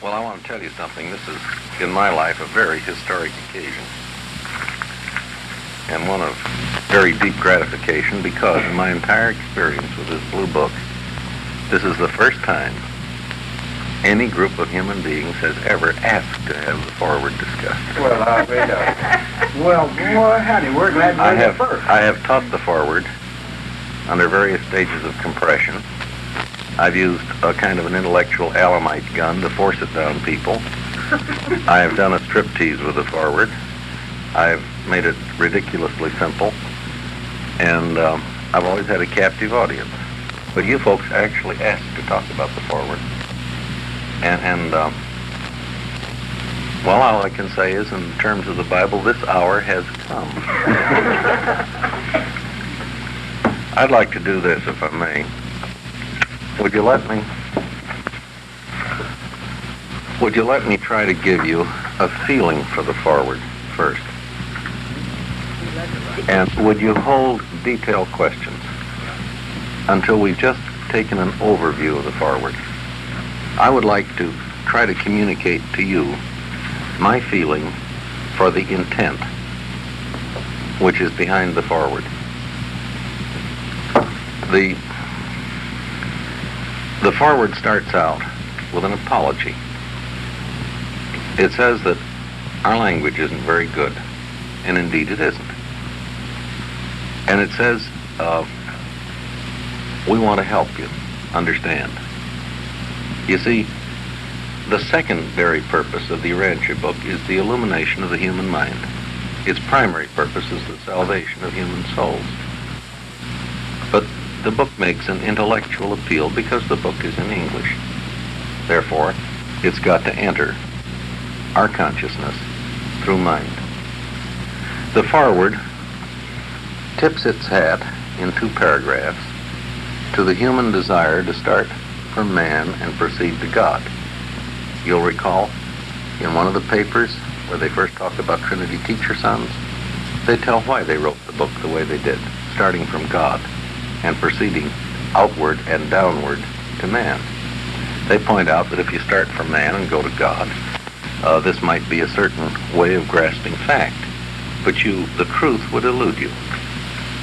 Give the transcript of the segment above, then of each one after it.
Well, I want to tell you something. This is, in my life, a very historic occasion. And one of very deep gratification because in my entire experience with this blue book, this is the first time any group of human beings has ever asked to have the foreword discussed. Well, well, boy, howdy, we're glad to hear that first. I have taught the foreword under various stages of compression. I've used a kind of an intellectual Alamite gun to force it down people. I have done a striptease with the foreword. I've made it ridiculously simple. And I've always had a captive audience. But you folks actually asked to talk about the foreword. Well, all I can say is, in terms of the Bible, this hour has come. I'd like to do this, if I may. Would you let me try to give you a feeling for the foreword first? And would you hold detailed questions until we've just taken an overview of the foreword? I would like to try to communicate to you my feeling for the intent which is behind the foreword. The foreword starts out with an apology. It says that our language isn't very good, and indeed it isn't. And it says, we want to help you understand. You see, the secondary purpose of the Urantia book is the illumination of the human mind. Its primary purpose is the salvation of human souls. But the book makes an intellectual appeal because the book is in English. Therefore, it's got to enter our consciousness through mind. The foreword tips its hat in 2 paragraphs to the human desire to start from man and proceed to God. You'll recall in one of the papers where they first talked about Trinity teacher sons, they tell why they wrote the book the way they did, starting from God and proceeding outward and downward to man. They point out that if you start from man and go to God, this might be a certain way of grasping fact, but the truth would elude you.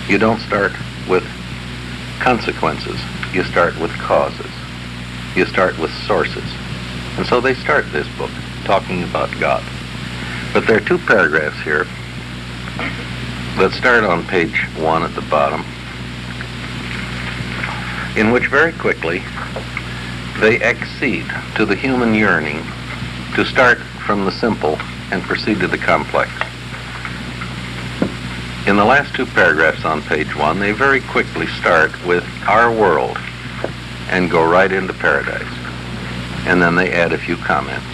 You don't start with consequences. You start with causes. You start with sources. And so they start this book talking about God. But there are 2 paragraphs here that start on page 1 at the bottom, in which very quickly they accede to the human yearning to start from the simple and proceed to the complex. In the last 2 paragraphs on page 1, they very quickly start with our world and go right into paradise. And then they add a few comments.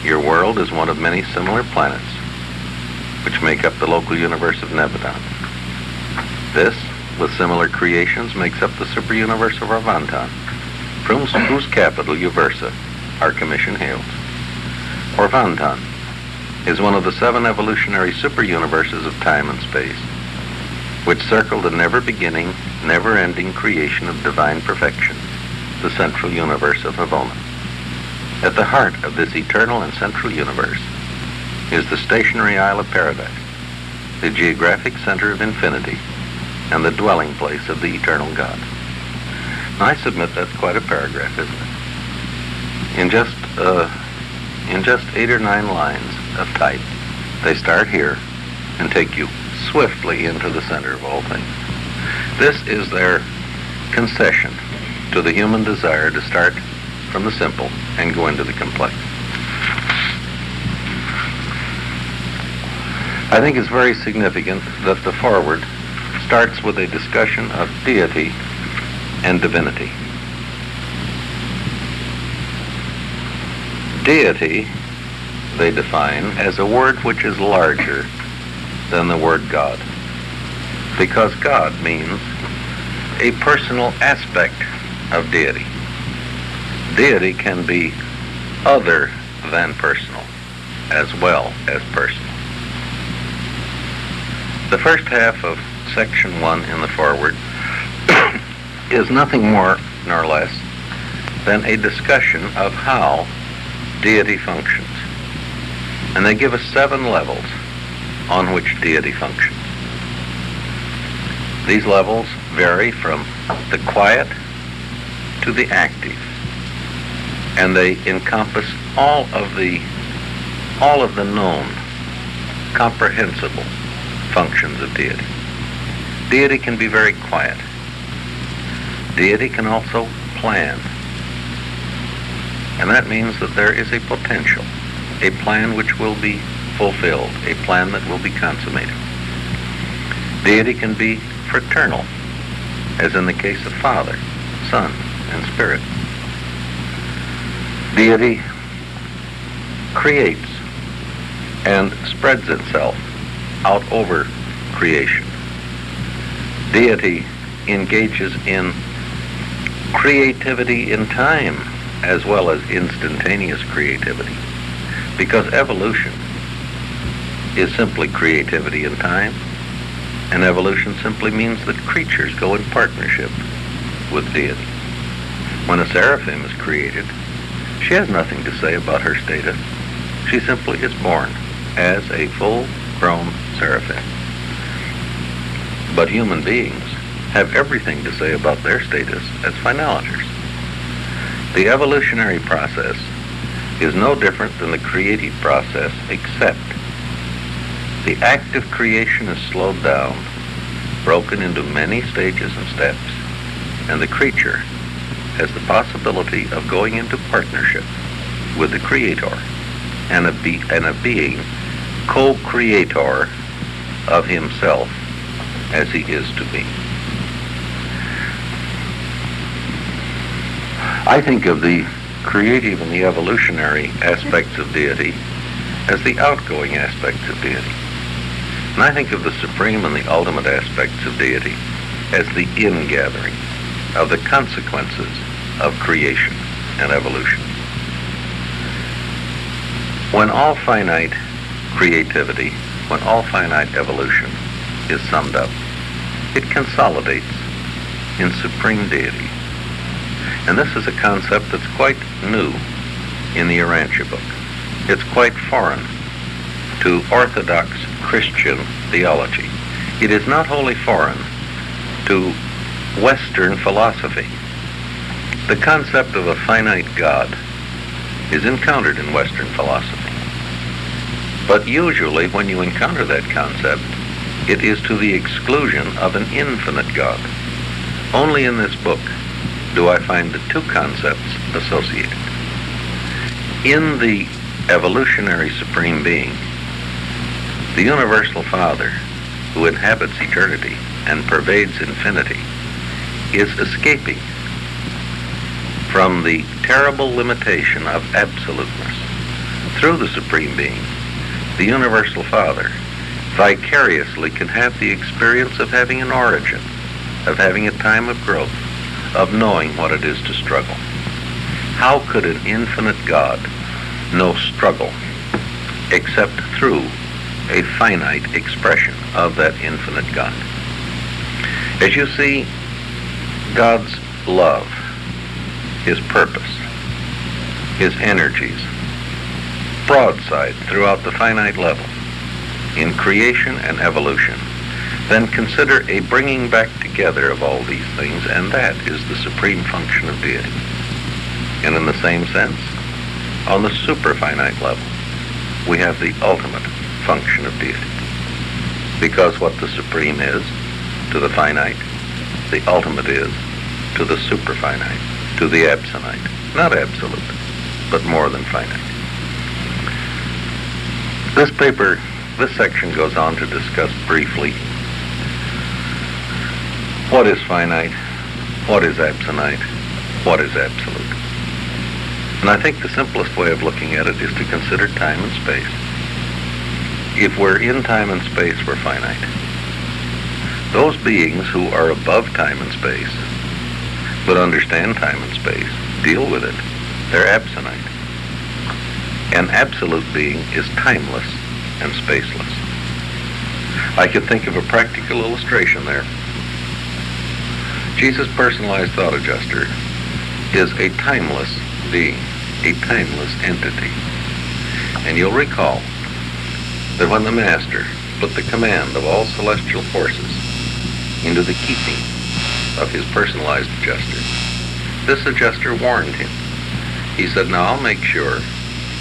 Your world is one of many similar planets which make up the local universe of Nebadon. This, with similar creations, makes up the super-universe of Arvanton, from whose capital, Uversa, our commission hails. Arvanton is one of the 7 evolutionary super-universes of time and space, which circle the never-beginning, never-ending creation of divine perfection, the central universe of Havona. At the heart of this eternal and central universe is the stationary Isle of Paradise, the geographic center of infinity, and the dwelling place of the eternal God. Now, I submit that's quite a paragraph, isn't it? In just 8 or 9 lines of type, they start here and take you swiftly into the center of all things. This is their concession to the human desire to start from the simple and go into the complex. I think it's very significant that the foreword starts with a discussion of deity and divinity. Deity, they define as a word which is larger than the word God, because God means a personal aspect of deity. Deity can be other than personal, as well as personal. The first half of section 1 in the foreword is nothing more nor less than a discussion of how deity functions. And they give us 7 levels on which deity functions. These levels vary from the quiet to the active, and they encompass all of the known, comprehensible functions of deity. Deity can be very quiet. Deity can also plan. And that means that there is a potential, a plan which will be fulfilled, a plan that will be consummated. Deity can be fraternal, as in the case of Father, Son, and Spirit. Deity creates and spreads itself out over creation. Deity engages in creativity in time as well as instantaneous creativity, because evolution is simply creativity in time, and evolution simply means that creatures go in partnership with deity. When a seraphim is created, she has nothing to say about her status. She simply is born as a full-grown seraphim. But human beings have everything to say about their status as finaliters. The evolutionary process is no different than the creative process, except the act of creation is slowed down, broken into many stages and steps, and the creature has the possibility of going into partnership with the Creator and a being co-creator of himself as he is to be. I think of the creative and the evolutionary aspects of deity as the outgoing aspects of deity. And I think of the supreme and the ultimate aspects of deity as the ingathering of the consequences of creation and evolution. When all finite creativity, when all finite evolution is summed up, it consolidates in supreme deity. And this is a concept that's quite new in the Urantia book. It's quite foreign to Orthodox Christian theology. It is not wholly foreign to Western philosophy. The concept of a finite God is encountered in Western philosophy. But usually when you encounter that concept, it is to the exclusion of an infinite God. Only in this book do I find the two concepts associated. In the evolutionary supreme being, the universal Father, who inhabits eternity and pervades infinity, is escaping from the terrible limitation of absoluteness. Through the supreme being, the universal Father vicariously can have the experience of having an origin, of having a time of growth, of knowing what it is to struggle. How could an infinite God know struggle except through a finite expression of that infinite God? As you see, God's love, his purpose, his energies, broadside throughout the finite level, in creation and evolution, then consider a bringing back together of all these things, and that is the supreme function of deity. And in the same sense, on the superfinite level, we have the ultimate function of deity. Because what the supreme is to the finite, the ultimate is to the superfinite, to the absonite. Not absolute, but more than finite. This section goes on to discuss briefly what is finite, what is absonite, what is absolute. And I think the simplest way of looking at it is to consider time and space. If we're in time and space, we're finite. Those beings who are above time and space, but understand time and space, deal with it, they're absonite. An absolute being is timeless and spaceless. I could think of a practical illustration there. Jesus' personalized thought adjuster is a timeless being. a timeless entity. And you'll recall that when the Master put the command of all celestial forces into the keeping of his personalized adjuster, this adjuster warned him. He said, now I'll make sure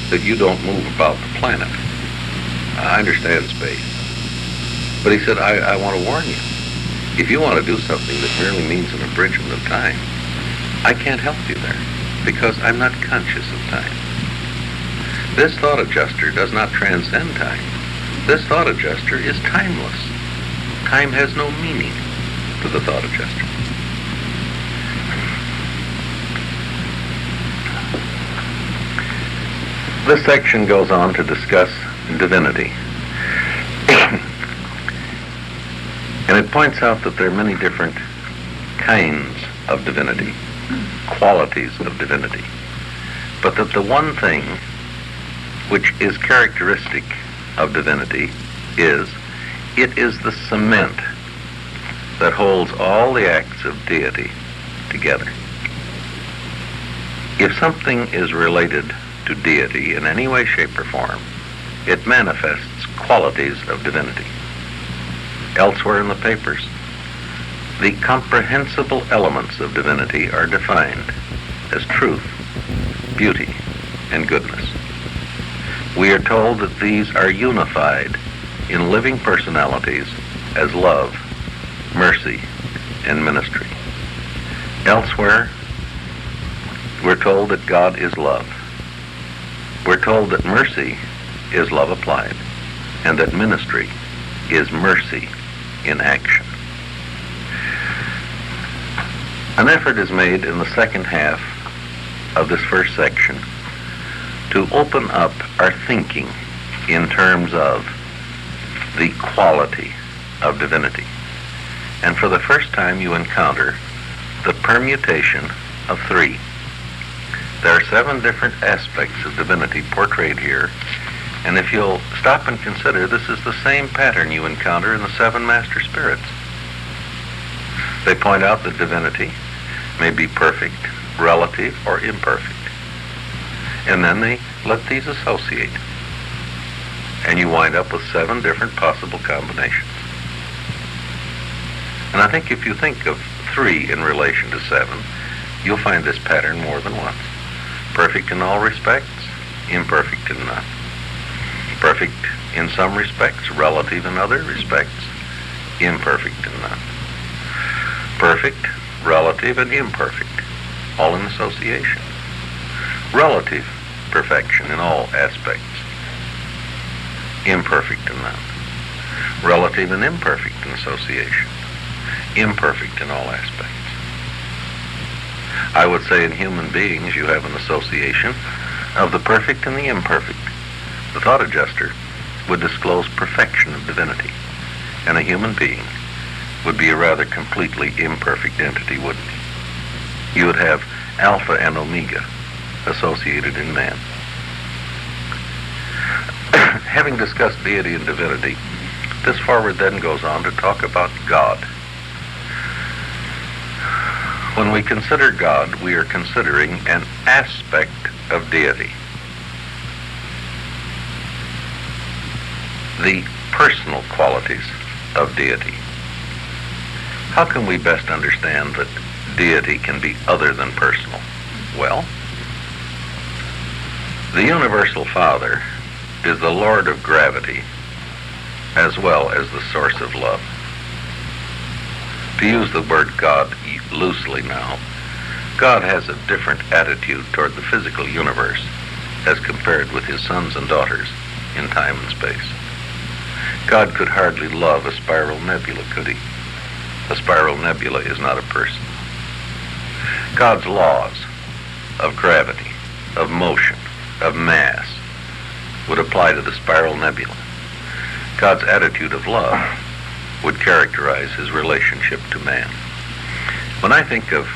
that you don't move about the planet. I understand space. But he said, I want to warn you. If you want to do something that merely means an abridgment of time, I can't help you there because I'm not conscious of time. This thought adjuster does not transcend time. This thought adjuster is timeless. Time has no meaning to the thought adjuster. This section goes on to discuss divinity. And it points out that there are many different kinds of divinity, qualities of divinity, but that the one thing which is characteristic of divinity is it is the cement that holds all the acts of deity together. If something is related to deity in any way, shape, or form, it manifests qualities of divinity. Elsewhere in the papers, the comprehensible elements of divinity are defined as truth, beauty, and goodness. We are told that these are unified in living personalities as love, mercy, and ministry. Elsewhere, we're told that God is love. We're told that mercy is love applied, and that ministry is mercy in action. An effort is made in the second half of this first section to open up our thinking in terms of the quality of divinity. And for the first time you encounter the permutation of three. There are 7 different aspects of divinity portrayed here, and if you'll stop and consider, this is the same pattern you encounter in the 7 master spirits. They point out that divinity may be perfect, relative, or imperfect. And then they let these associate. And you wind up with 7 different possible combinations. And I think if you think of 3 in relation to 7, you'll find this pattern more than once. Perfect in all respects, imperfect in none. Perfect in some respects, relative in other respects, imperfect in none. Perfect, relative, and imperfect, all in association. Relative perfection in all aspects, imperfect in none. Relative and imperfect in association, imperfect in all aspects. I would say in human beings you have an association of the perfect and the imperfect. The thought adjuster would disclose perfection of divinity, and a human being would be a rather completely imperfect entity, wouldn't he? You would have Alpha and Omega associated in man. Having discussed deity and divinity, this foreword then goes on to talk about God. When we consider God, we are considering an aspect of deity. The personal qualities of deity. How can we best understand that deity can be other than personal? Well, the Universal Father is the Lord of gravity as well as the source of love. To use the word God loosely now, God has a different attitude toward the physical universe as compared with his sons and daughters in time and space. God could hardly love a spiral nebula, could he? A spiral nebula is not a person. God's laws of gravity, of motion, of mass would apply to the spiral nebula. God's attitude of love would characterize his relationship to man. When I think of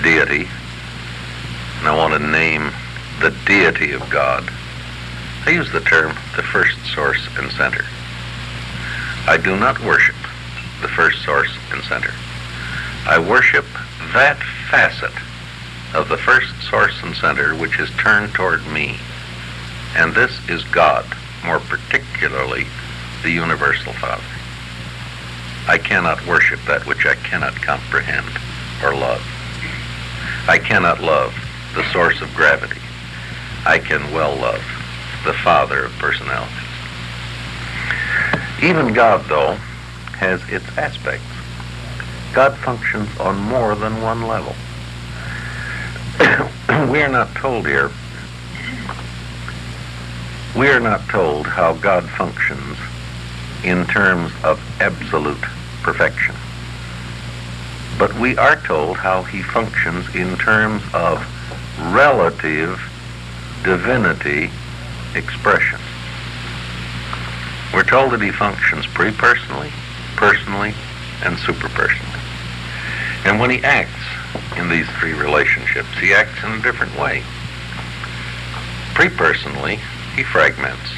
deity, and I want to name the deity of God, I use the term the first source and center. I do not worship the first source and center. I worship that facet of the first source and center which is turned toward me. And this is God, more particularly the universal Father. I cannot worship that which I cannot comprehend or love. I cannot love the source of gravity. I can well love the Father of personalities. Even God, though, has its aspects. God functions on more than one level. We are not told here, we are not told how God functions in terms of absolute perfection. But we are told how he functions in terms of relative divinity expression. We're told that he functions pre-personally, personally, and superpersonally. And when he acts in these three relationships, he acts in a different way. Pre-personally, he fragments.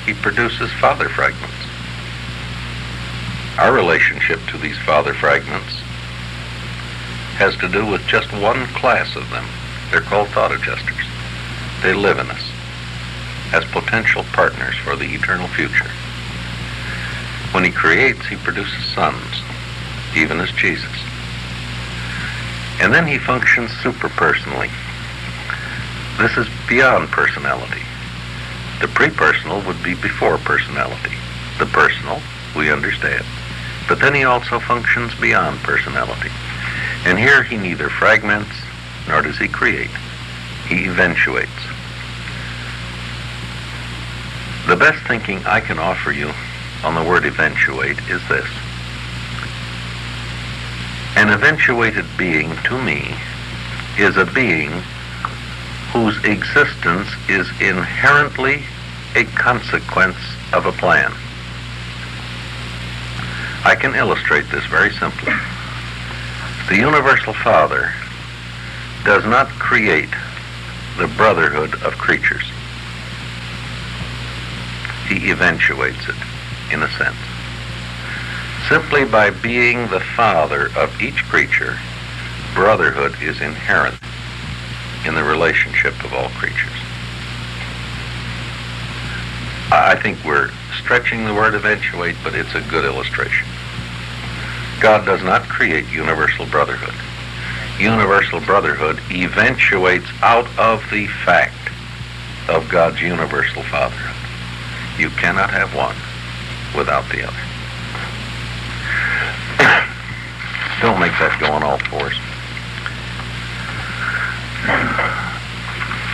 He produces father fragments. Our relationship to these father fragments has to do with just one class of them. They're called thought adjusters. They live in us as potential partners for the eternal future. When he creates, he produces sons, even as Jesus. And then he functions superpersonally. This is beyond personality. The pre-personal would be before personality. The personal, we understand. But then he also functions beyond personality. And here he neither fragments nor does he create. He eventuates. The best thinking I can offer you on the word eventuate is this. An eventuated being, to me, is a being whose existence is inherently a consequence of a plan. I can illustrate this very simply. The universal Father does not create the brotherhood of creatures. He eventuates it, in a sense. Simply by being the father of each creature, brotherhood is inherent in the relationship of all creatures. I think we're stretching the word eventuate, but it's a good illustration. God does not create universal brotherhood. Universal brotherhood eventuates out of the fact of God's universal fatherhood. You cannot have one without the other. Don't make that go on all fours.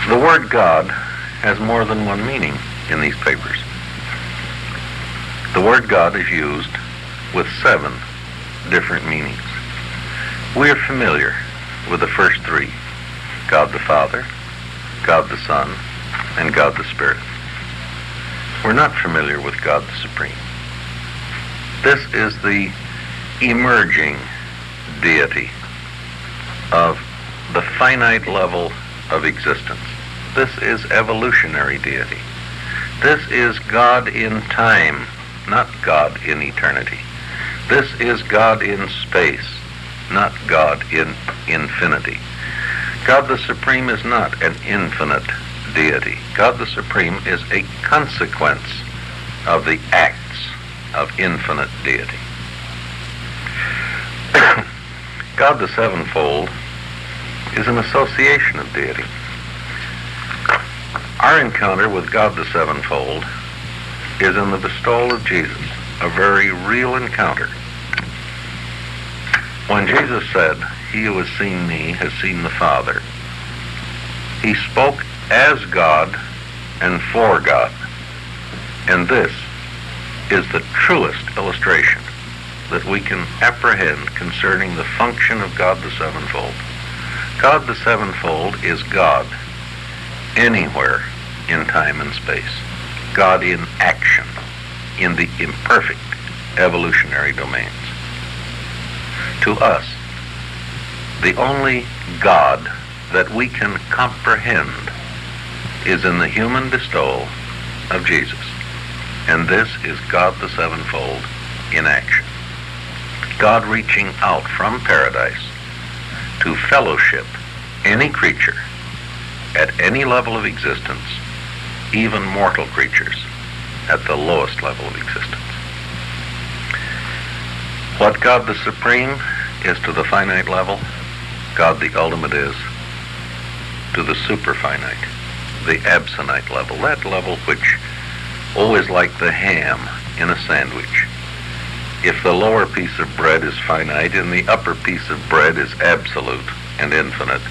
The word God has more than one meaning in these papers. The word God is used with 7 different meanings. We are familiar with the first 3, God the Father, God the Son, and God the Spirit. We're not familiar with God the Supreme. This is the emerging deity of the finite level of existence. This is evolutionary deity. This is God in time, not God in eternity. This is God in space, not God in infinity. God the Supreme is not an infinite deity. God the Supreme is a consequence of the acts of infinite deity. God the Sevenfold is an association of deity. Our encounter with God the Sevenfold is in the bestowal of Jesus, a very real encounter. When Jesus said, "He who has seen me has seen the Father," he spoke as God and for God. And this is the truest illustration that we can apprehend concerning the function of God the Sevenfold. God the Sevenfold is God anywhere in time and space. God in action in the imperfect evolutionary domains. To us, the only God that we can comprehend is in the human bestowal of Jesus. And this is God the Sevenfold in action. God reaching out from paradise to fellowship Any creature, at any level of existence, even mortal creatures, at the lowest level of existence. What God the Supreme is to the finite level, God the Ultimate is to the superfinite, the absonite level, that level which always like the ham in a sandwich. If the lower piece of bread is finite and the upper piece of bread is absolute and infinite,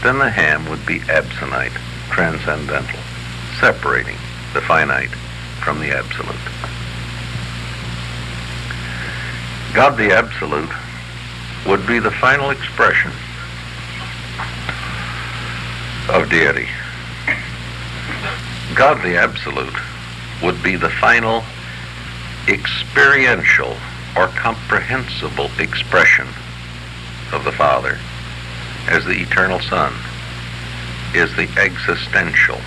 then the ham would be absonite, transcendental, separating the finite from the absolute. God the Absolute would be the final expression of deity. God the Absolute would be the final experiential or comprehensible expression of the Father, as the Eternal Son is the existential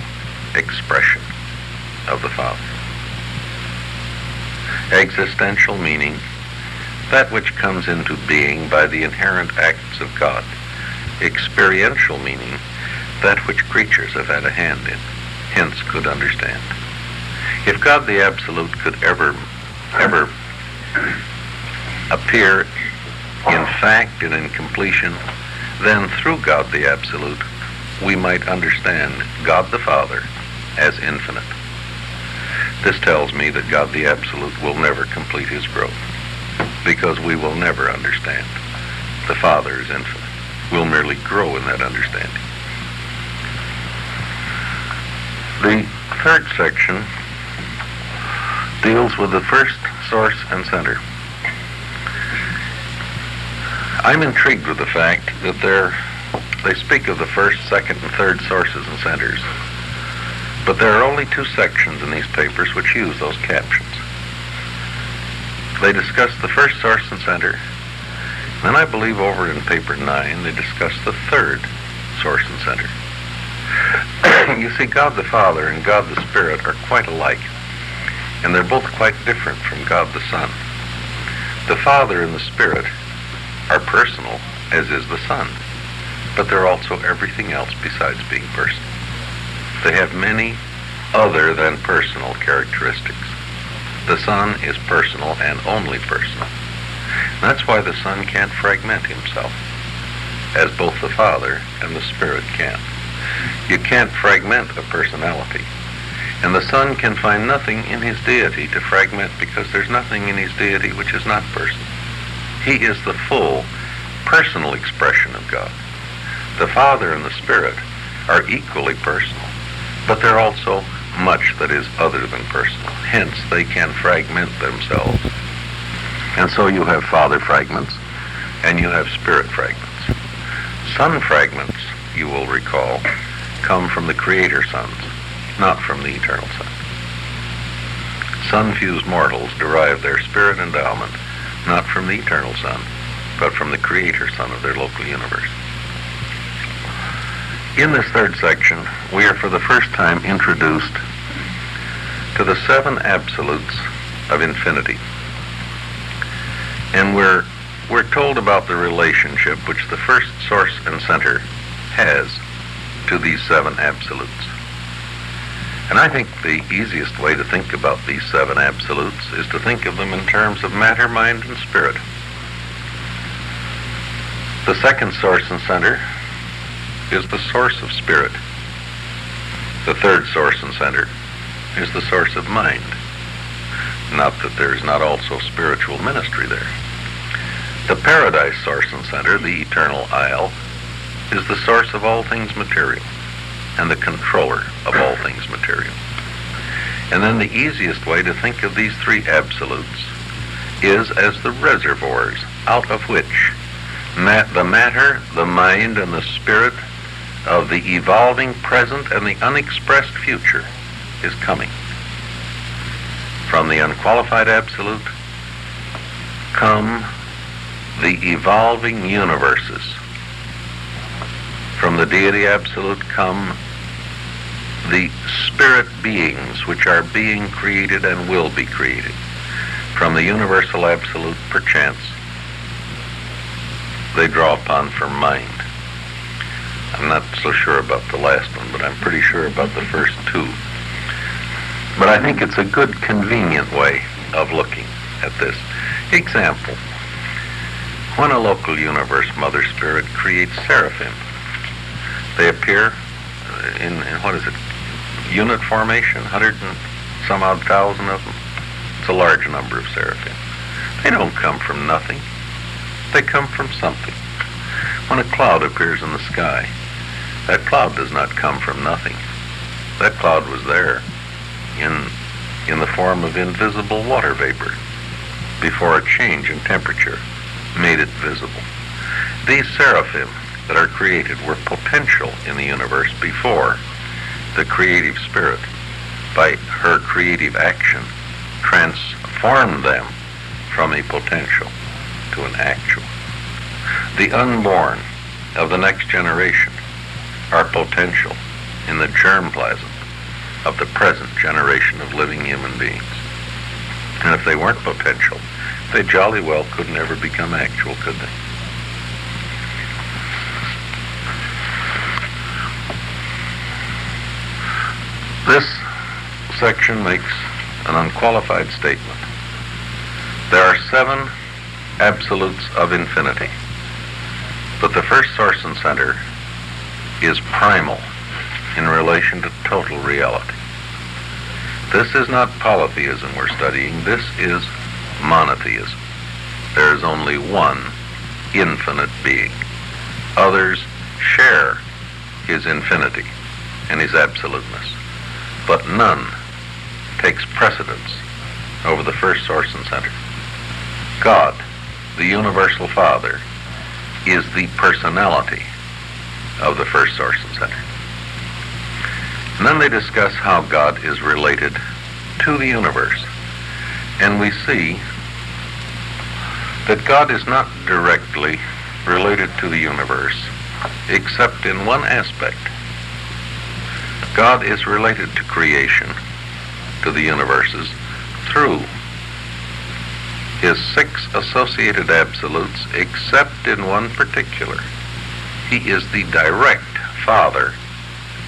expression of the Father. Existential meaning that which comes into being by the inherent acts of God. Experiential meaning that which creatures have had a hand in, hence could understand. If God the Absolute could ever appear in fact and in completion, then through God the Absolute we might understand God the Father as infinite. This tells me that God the Absolute will never complete his growth, because we will never understand the Father is infinite. We'll merely grow in that understanding. The third section deals with the first source and center. I'm intrigued with the fact that they speak of the first, second, and third sources and centers, but there are only two sections in these papers which use those captions. They discuss the first source and center. Then I believe over in paper 9 they discuss the third source and center. You see, God the Father and God the Spirit are quite alike, and they're both quite different from God the Son. The Father and the Spirit are personal, as is the Son, but they're also everything else besides being personal. They have many other than personal characteristics. The Son is personal and only personal. That's why the Son can't fragment himself, as both the Father and the Spirit can. You can't fragment a personality, and the Son can find nothing in his deity to fragment, because there's nothing in his deity which is not personal. He is the full personal expression of God. The Father and the Spirit are equally personal, but they're also much that is other than personal. Hence, they can fragment themselves. And so you have Father fragments, and you have Spirit fragments. Son fragments, you will recall, come from the Creator Sons, not from the Eternal Son. Sun-fused mortals derive their spirit endowment not from the Eternal Son, but from the Creator Son of their local universe. In this third section, we are for the first time introduced to the seven absolutes of infinity. And we're told about the relationship which the first source and center has to these seven absolutes. And I think the easiest way to think about these seven absolutes is to think of them in terms of matter, mind, and spirit. The second source and center is the source of spirit. The third source and center is the source of mind. Not that there's not also spiritual ministry there. The paradise source and center, the eternal isle, is the source of all things material and the controller of all things material. And then the easiest way to think of these three absolutes is as the reservoirs out of which the matter, the mind, and the spirit of the evolving present and the unexpressed future is coming. From the unqualified absolute come the evolving universes. From the deity absolute come the spirit beings which are being created and will be created. From the universal absolute, perchance, they draw upon for mind. not so sure about the last one, but I'm pretty sure about the first two. But I think it's a good, convenient way of looking at this. Example, when a local universe Mother Spirit creates seraphim, they appear in what is it, unit formation, 100 and some odd thousand of them. It's a large number of seraphim. They don't come from nothing. They come from something. When a cloud appears in the sky, that cloud does not come from nothing. That cloud was there in the form of invisible water vapor before a change in temperature made it visible. These seraphim that are created were potential in the universe before the creative spirit, by her creative action, transformed them from a potential to an actual. The unborn of the next generation are potential in the germplasm of the present generation of living human beings. And if they weren't potential, they jolly well could never become actual, could they? This section makes an unqualified statement. There are 7 absolutes of infinity, but the first source and center is primal in relation to total reality. This is not polytheism we're studying. This is monotheism. There is only one infinite being. Others share his infinity and his absoluteness, but none takes precedence over the first source and center. God, the universal Father, is the personality of the first source and center. And then they discuss how God is related to the universe. And we see that God is not directly related to the universe except in one aspect. God is related to creation, to the universes, through his 6 associated absolutes, except in one particular. He is the direct Father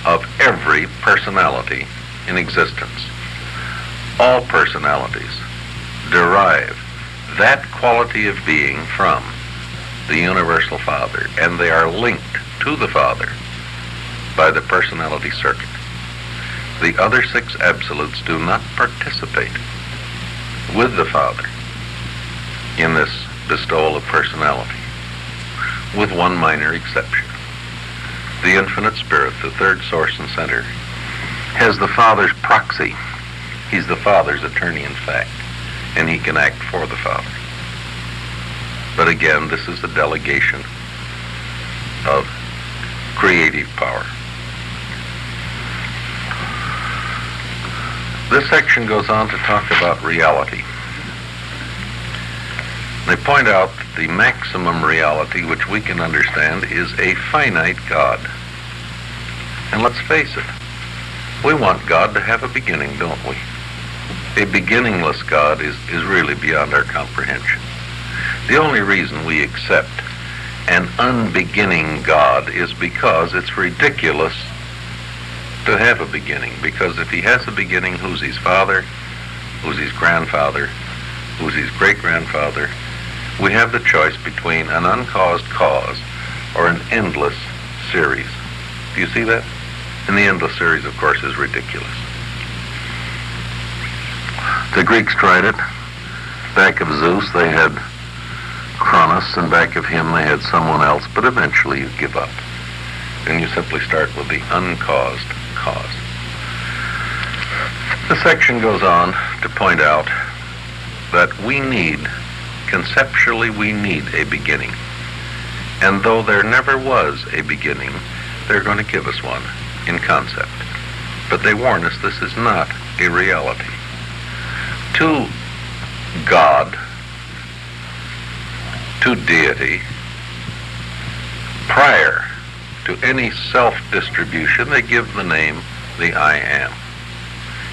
of every personality in existence. All personalities derive that quality of being from the universal Father, and they are linked to the Father by the personality circuit. The other 6 absolutes do not participate with the Father in this bestowal of personality, with one minor exception. The infinite spirit, the third source and center, has the Father's proxy. He's the Father's attorney in fact, and he can act for the Father. But again, this is the delegation of creative power. This section goes on to talk about reality. They point out that the maximum reality which we can understand is a finite God. And let's face it, we want God to have a beginning, don't we? A beginningless God is really beyond our comprehension. The only reason we accept an unbeginning God is because it's ridiculous to have a beginning. Because if he has a beginning, who's his father? Who's his grandfather? Who's his great-grandfather? We have the choice between an uncaused cause or an endless series. Do you see that? And the endless series, of course, is ridiculous. The Greeks tried it. Back of Zeus, they had Cronus, and back of him, they had someone else, but eventually you give up. And you simply start with the uncaused cause. The section goes on to point out that conceptually we need a beginning. And though there never was a beginning, they're going to give us one in concept. But they warn us this is not a reality. To God, to deity, prior to any self-distribution, they give the name the I Am.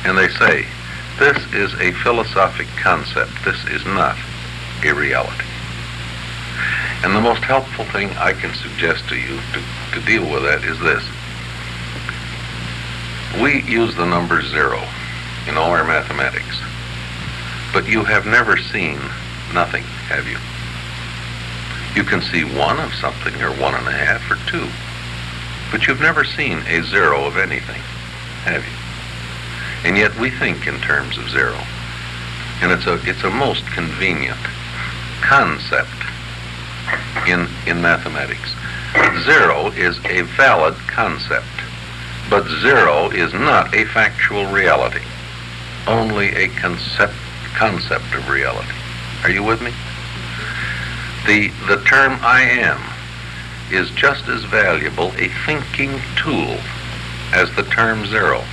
And they say, this is a philosophic concept. This is not a reality. And the most helpful thing I can suggest to you to deal with that is this. We use the number 0 in all our mathematics, but you have never seen nothing, have you? You can see 1 of something, or 1.5, or 2, but you've never seen a 0 of anything, have you? And yet we think in terms of 0, and it's a most convenient concept in mathematics. 0 is a valid concept, but 0 is not a factual reality, only a concept of reality. Are you with me? The term I am is just as valuable a thinking tool as the term 0,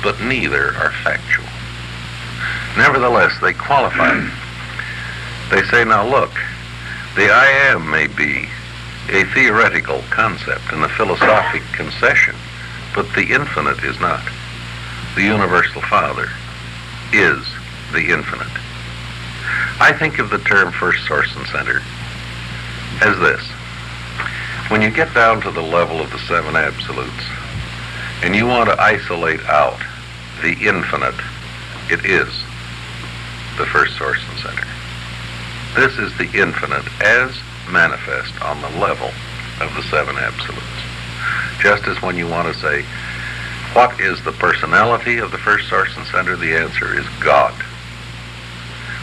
but neither are factual. Nevertheless, they qualify. They say, now look, the I am may be a theoretical concept and a philosophic concession, but the infinite is not. The universal Father is the infinite. I think of the term first source and center as this. When you get down to the level of the 7 absolutes and you want to isolate out the infinite, it is the first source and center. This is the infinite as manifest on the level of the 7 absolutes. Just as when you want to say, what is the personality of the first source and center? The answer is God.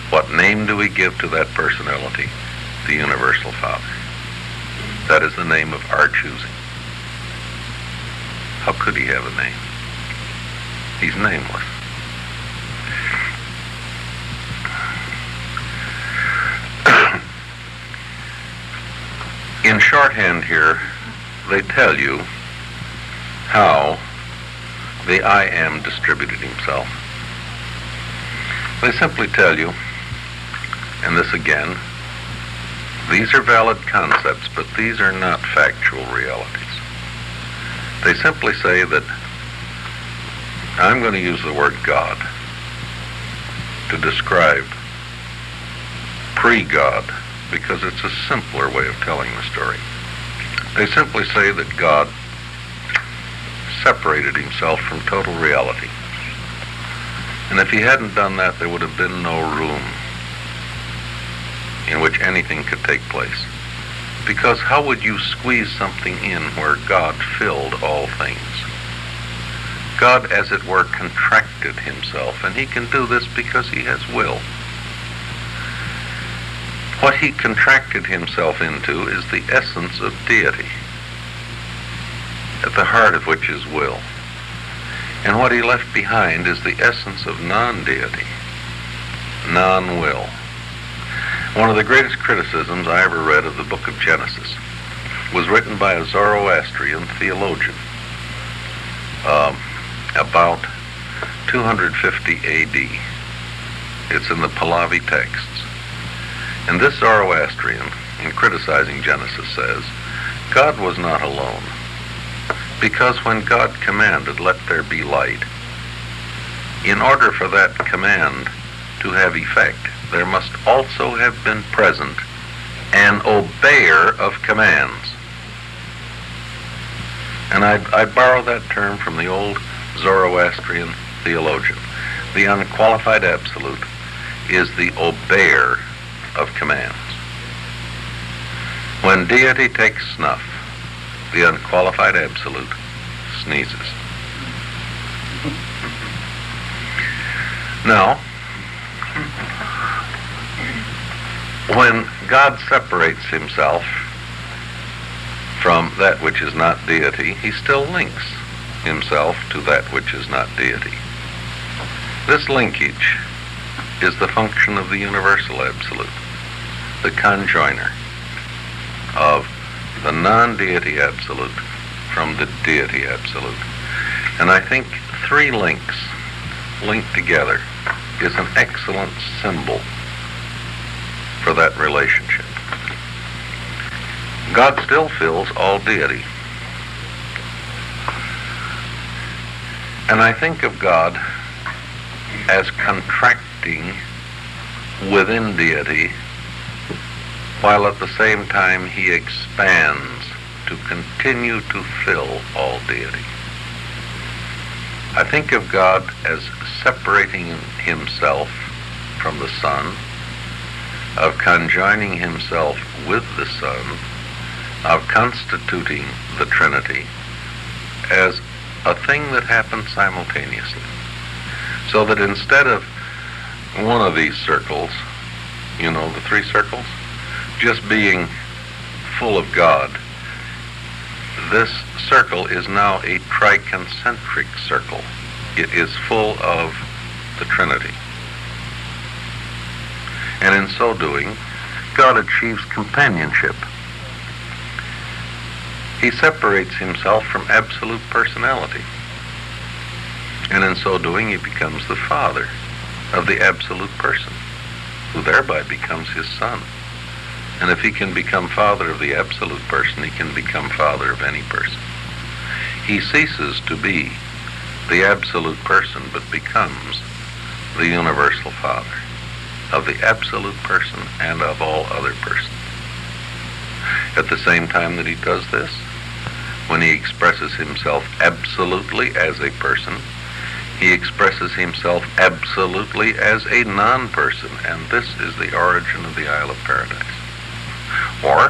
What name do we give to that personality? The universal Father. That is the name of our choosing. How could he have a name? He's nameless. In shorthand here, they tell you how the I am distributed himself. They simply tell you, and this again, these are valid concepts, but these are not factual realities. They simply say that I'm going to use the word God to describe pre-God, because it's a simpler way of telling the story. They simply say that God separated himself from total reality. And if he hadn't done that, there would have been no room in which anything could take place. Because how would you squeeze something in where God filled all things? God, as it were, contracted himself, and he can do this because he has will. What he contracted himself into is the essence of deity, at the heart of which is will. And what he left behind is the essence of non-deity, non-will. One of the greatest criticisms I ever read of the book of Genesis was written by a Zoroastrian theologian about 250 A.D. It's in the Pahlavi texts. And this Zoroastrian, in criticizing Genesis, says, God was not alone, because when God commanded, let there be light, in order for that command to have effect, there must also have been present an obeyer of commands. And I borrow that term from the old Zoroastrian theologian. The unqualified absolute is the obeyer of commands. When deity takes snuff, the unqualified absolute sneezes. Now, when God separates himself from that which is not deity, he still links himself to that which is not deity. This linkage is the function of the universal absolute, the conjoiner of the non-deity absolute from the deity absolute. And I think 3 links linked together is an excellent symbol for that relationship. God still fills all deity. And I think of God as contracting within deity while at the same time he expands to continue to fill all deity. I think of God as separating himself from the Son, of conjoining himself with the Son, of constituting the Trinity as a thing that happens simultaneously. So that instead of one of these circles, you know, the three circles, just being full of God, this circle is now a triconcentric circle. It is full of the Trinity. And in so doing, God achieves companionship. He separates himself from absolute personality. And in so doing, he becomes the Father of the absolute person, who thereby becomes his Son. And if he can become Father of the absolute person, he can become Father of any person. He ceases to be the absolute person, but becomes the universal Father of the absolute person and of all other persons. At the same time that he does this, when he expresses himself absolutely as a person, he expresses himself absolutely as a non-person, and this is the origin of the Isle of Paradise. Or,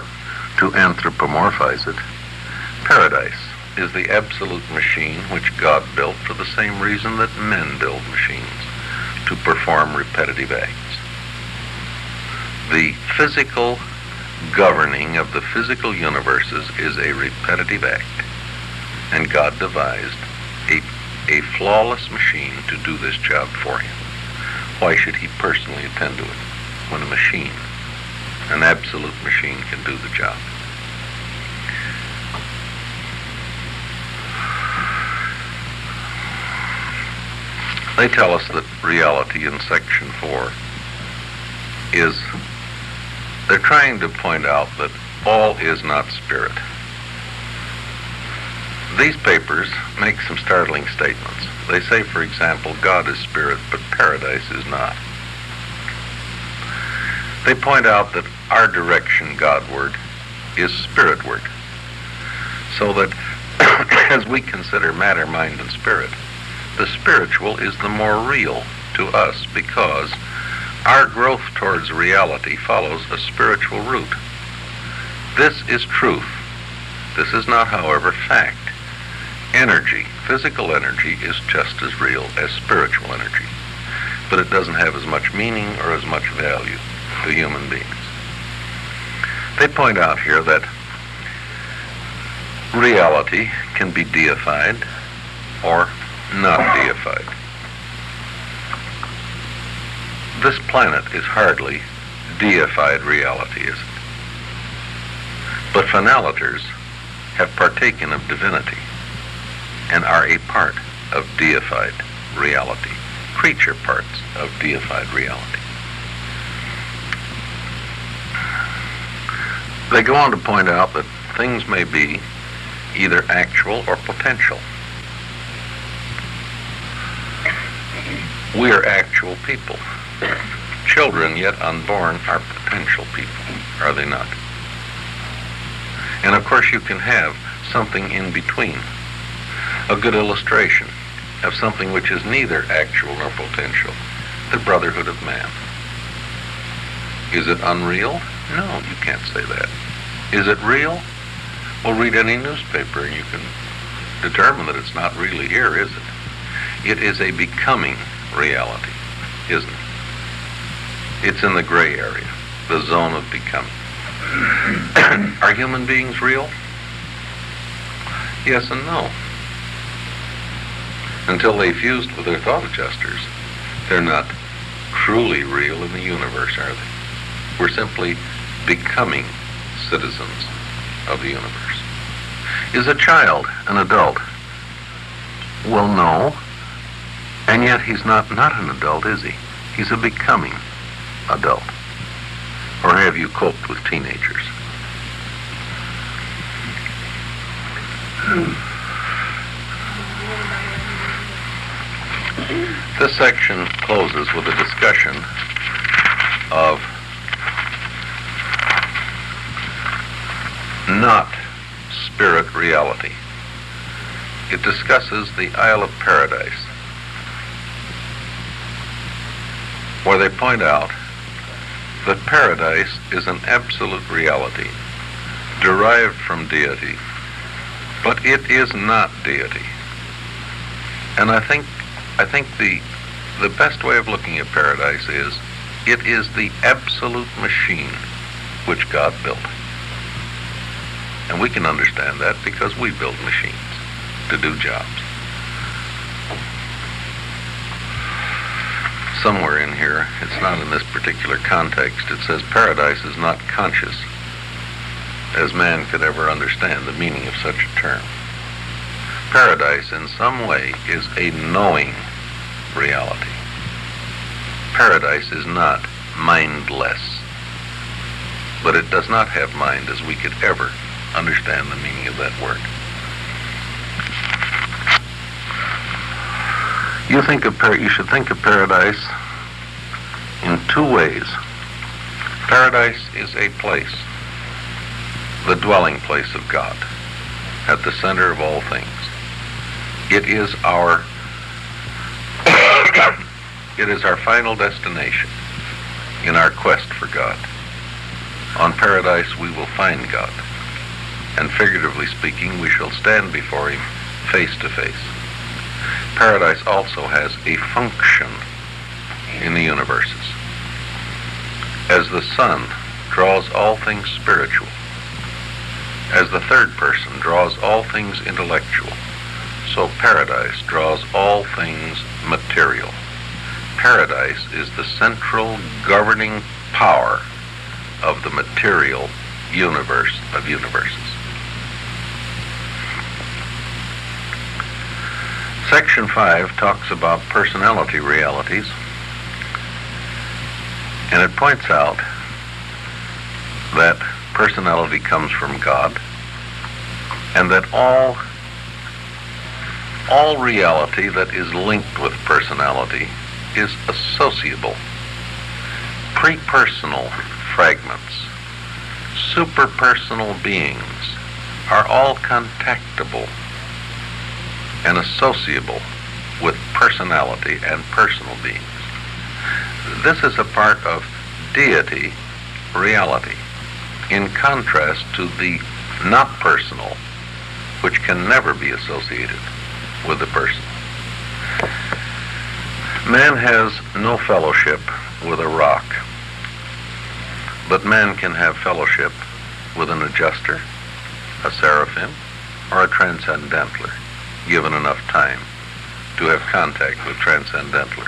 to anthropomorphize it, paradise is the absolute machine which God built for the same reason that men build machines, to perform repetitive acts. The physical governing of the physical universes is a repetitive act, and God devised a flawless machine to do this job for him. Why should he personally attend to it when a machine, an absolute machine, can do the job? They tell us that reality in section 4 is, they're trying to point out that all is not spirit. These papers make some startling statements. They say, for example, God is spirit, but paradise is not. They point out that our direction Godward is spiritward, so that as we consider matter, mind, and spirit, the spiritual is the more real to us because our growth towards reality follows a spiritual route. This is truth. This is not, however, fact. Energy, physical energy, is just as real as spiritual energy, but it doesn't have as much meaning or as much value to human beings. They point out here that reality can be deified or not deified. This planet is hardly deified reality, is it? But finalators have partaken of divinity and are a part of deified reality, creature parts of deified reality. They go on to point out that things may be either actual or potential. We are actual people. Children yet unborn are potential people, are they not? And of course you can have something in between. A good illustration of something which is neither actual nor potential, the brotherhood of man. Is it unreal? No, you can't say that. Is it real? Well, read any newspaper and you can determine that it's not really here, is it? It is a becoming reality, isn't it? It's in the gray area, the zone of becoming. Are human beings real? Yes and no. Until they fused with their thought adjusters, they're not truly real in the universe, are they? We're simply becoming citizens of the universe. Is a child an adult? Well, no. And yet he's not an adult, is he? He's a becoming adult. Or have you coped with teenagers? This section closes with a discussion of not spirit reality. It discusses the Isle of Paradise, where they point out that paradise is an absolute reality derived from deity, but it is not deity. And I think the best way of looking at paradise is it is the absolute machine which God built. And we can understand that because we build machines to do jobs. Somewhere in here, it's not in this particular context, it says paradise is not conscious, as man could ever understand the meaning of such a term. Paradise in some way is a knowing reality. Paradise is not mindless, but it does not have mind as we could ever understand the meaning of that word. You should think of paradise in two ways. Paradise is a place, the dwelling place of God, at the center of all things. It is our final destination in our quest for God. On paradise we will find God, and figuratively speaking, we shall stand before him face to face. Paradise also has a function in the universes. As the sun draws all things spiritual, as the third person draws all things intellectual, so paradise draws all things material. Paradise is the central governing power of the material universe of universes. Section 5 talks about personality realities, and it points out that personality comes from God, and that all reality that is linked with personality is associable. Pre-personal fragments, superpersonal beings are all contactable and associable with personality and personal beings. This is a part of deity reality, in contrast to the not personal, which can never be associated with the person. Man has no fellowship with a rock, but man can have fellowship with an adjuster, a seraphim, or a transcendentaler, given enough time to have contact with transcendentalers.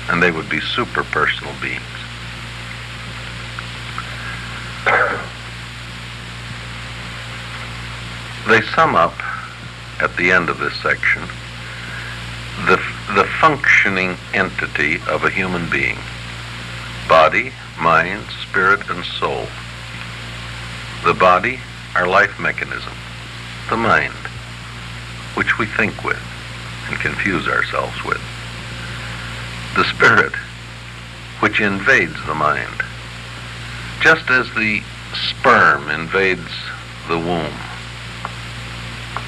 And they would be superpersonal beings. They sum up at the end of this section the functioning entity of a human being: body, mind, spirit, and soul. The body, our life mechanism; the mind, which we think with and confuse ourselves with; the spirit, which invades the mind, just as the sperm invades the womb;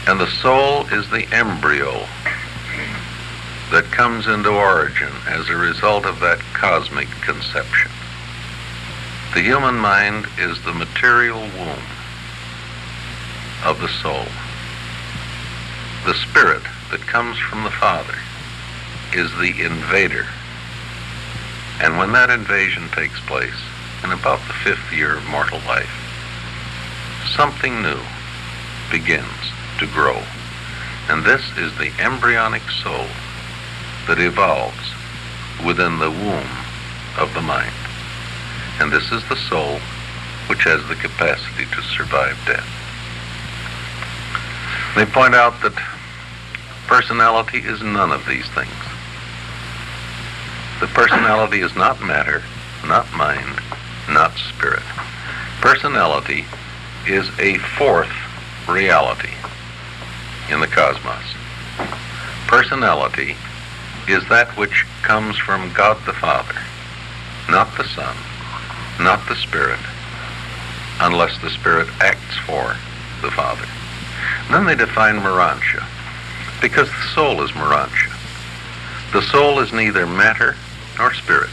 and the soul is the embryo that comes into origin as a result of that cosmic conception. The human mind is the material womb of the soul. The spirit that comes from the Father is the invader. And when that invasion takes place, in about the 5th year of mortal life, something new begins to grow. And this is the embryonic soul that evolves within the womb of the mind. And this is the soul which has the capacity to survive death. They point out that personality is none of these things. The personality is not matter, not mind, not spirit. Personality is a fourth reality in the cosmos. Personality is that which comes from God the Father, not the Son, not the Spirit, unless the Spirit acts for the Father. And then they define Morantia, because the soul is Morantia. The soul is neither matter nor spirit.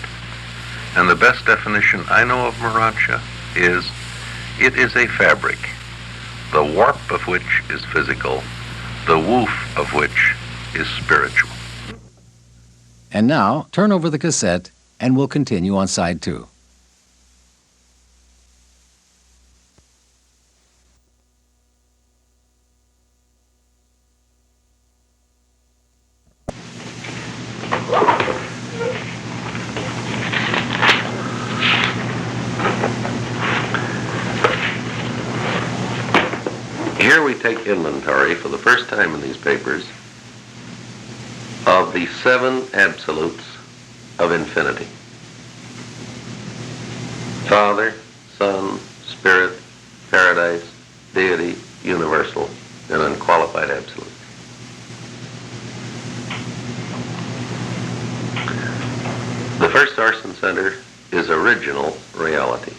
And the best definition I know of Morantia is, it is a fabric, the warp of which is physical, the woof of which is spiritual. And now, turn over the cassette, and we'll continue on side 2. Here we take inventory for the first time in these papers of the 7 absolutes of infinity. Father, Son, Spirit, Paradise, Deity, Universal, and Unqualified Absolute. The first source and center is original reality.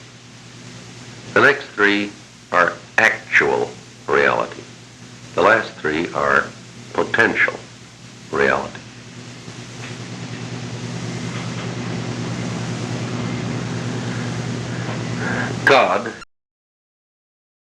The next 3 are actual reality. The last 3 are potential reality. God